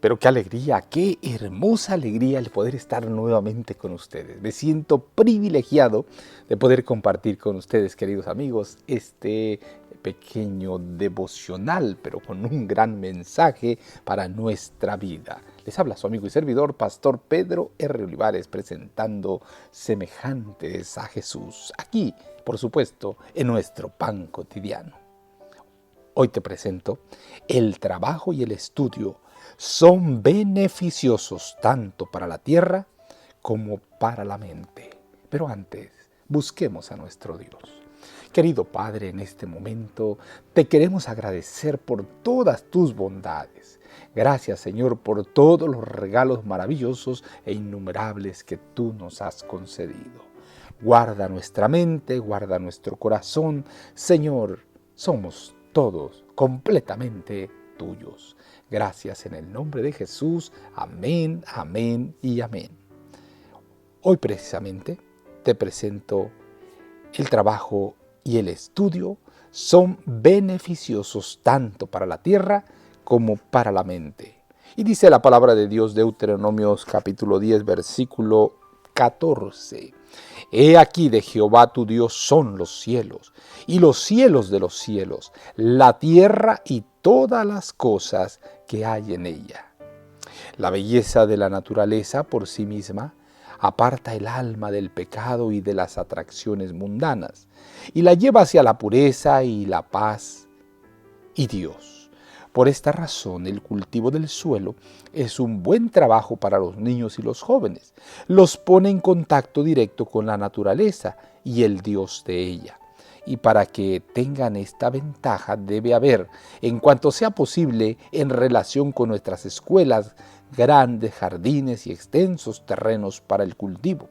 pero qué hermosa alegría el poder estar nuevamente con ustedes. Me siento privilegiado de poder compartir con ustedes, queridos amigos, este pequeño devocional, pero con un gran mensaje para nuestra vida. Les habla su amigo y servidor, Pastor Pedro R. Olivares, presentando semejantes a Jesús, aquí, por supuesto, en nuestro pan cotidiano. Hoy te presento: el trabajo y el estudio son beneficiosos tanto para la tierra como para la mente. Pero antes, busquemos a nuestro Dios. Querido Padre, en este momento te queremos agradecer por todas tus bondades. Gracias, Señor, por todos los regalos maravillosos e innumerables que tú nos has concedido. Guarda nuestra mente, guarda nuestro corazón. Señor, somos todos completamente tuyos. Gracias en el nombre de Jesús. Amén, amén y amén. Hoy precisamente te presento: el trabajo y el estudio son beneficiosos tanto para la tierra como para la mente. Y dice la palabra de Dios, Deuteronomios capítulo 10, versículo 14. He aquí, de Jehová tu Dios son los cielos, y los cielos de los cielos, la tierra y todas las cosas que hay en ella. La belleza de la naturaleza por sí misma aparta el alma del pecado y de las atracciones mundanas, y la lleva hacia la pureza y la paz y Dios. Por esta razón, el cultivo del suelo es un buen trabajo para los niños y los jóvenes. Los pone en contacto directo con la naturaleza y el Dios de ella. Y para que tengan esta ventaja debe haber, en cuanto sea posible, en relación con nuestras escuelas, grandes jardines y extensos terrenos para el cultivo.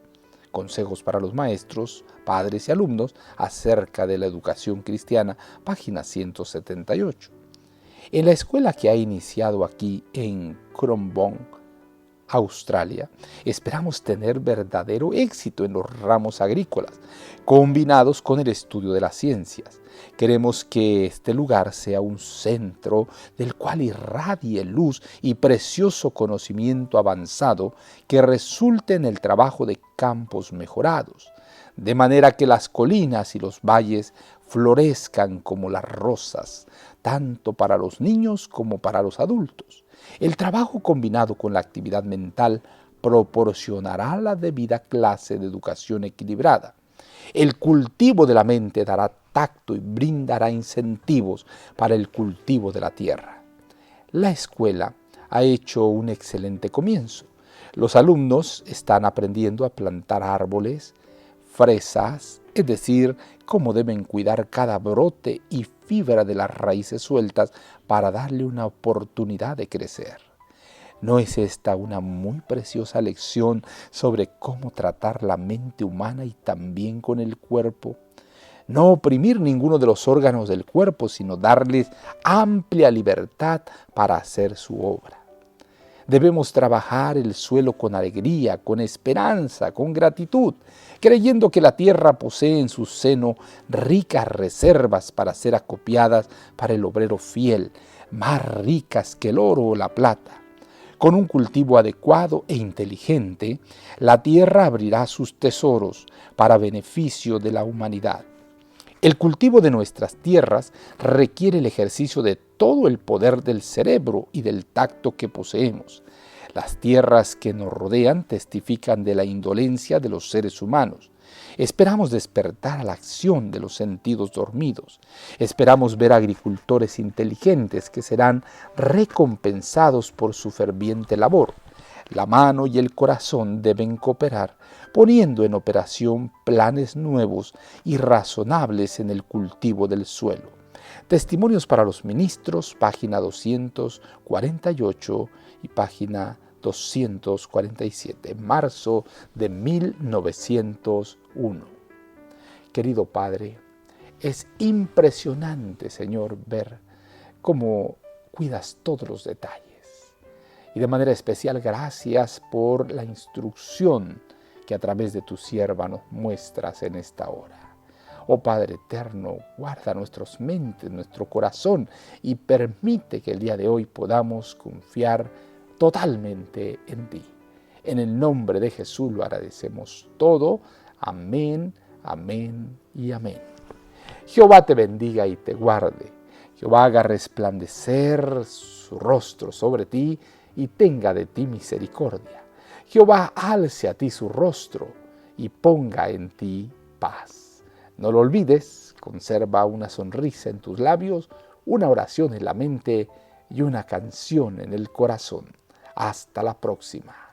Consejos para los maestros, padres y alumnos acerca de la educación cristiana, página 178. En la escuela que ha iniciado aquí en Cranbourne, Australia, esperamos tener verdadero éxito en los ramos agrícolas, combinados con el estudio de las ciencias. Queremos que este lugar sea un centro del cual irradie luz y precioso conocimiento avanzado que resulte en el trabajo de campos mejorados, de manera que las colinas y los valles florezcan como las rosas, tanto para los niños como para los adultos. El trabajo combinado con la actividad mental proporcionará la debida clase de educación equilibrada. El cultivo de la mente dará tacto y brindará incentivos para el cultivo de la tierra. La escuela ha hecho un excelente comienzo. Los alumnos están aprendiendo a plantar árboles, fresas, es decir, cómo deben cuidar cada brote y fibra de las raíces sueltas para darle una oportunidad de crecer. ¿No es esta una muy preciosa lección sobre cómo tratar la mente humana y también con el cuerpo? No oprimir ninguno de los órganos del cuerpo, sino darles amplia libertad para hacer su obra. Debemos trabajar el suelo con alegría, con esperanza, con gratitud, creyendo que la tierra posee en su seno ricas reservas para ser acopiadas para el obrero fiel, más ricas que el oro o la plata. Con un cultivo adecuado e inteligente, la tierra abrirá sus tesoros para beneficio de la humanidad. El cultivo de nuestras tierras requiere el ejercicio de todo el poder del cerebro y del tacto que poseemos. Las tierras que nos rodean testifican de la indolencia de los seres humanos. Esperamos despertar a la acción de los sentidos dormidos. Esperamos ver agricultores inteligentes que serán recompensados por su ferviente labor. La mano y el corazón deben cooperar, poniendo en operación planes nuevos y razonables en el cultivo del suelo. Testimonios para los ministros, página 248 y página 247, marzo de 1901. Querido Padre, es impresionante, Señor, ver cómo cuidas todos los detalles. Y de manera especial, gracias por la instrucción que a través de tu sierva nos muestras en esta hora. Oh Padre eterno, guarda nuestras mentes, nuestro corazón y permite que el día de hoy podamos confiar totalmente en ti. En el nombre de Jesús lo agradecemos todo. Amén, amén y amén. Jehová te bendiga y te guarde. Jehová haga resplandecer su rostro sobre ti y tenga de ti misericordia. Jehová alce a ti su rostro y ponga en ti paz. No lo olvides, conserva una sonrisa en tus labios, una oración en la mente y una canción en el corazón. Hasta la próxima.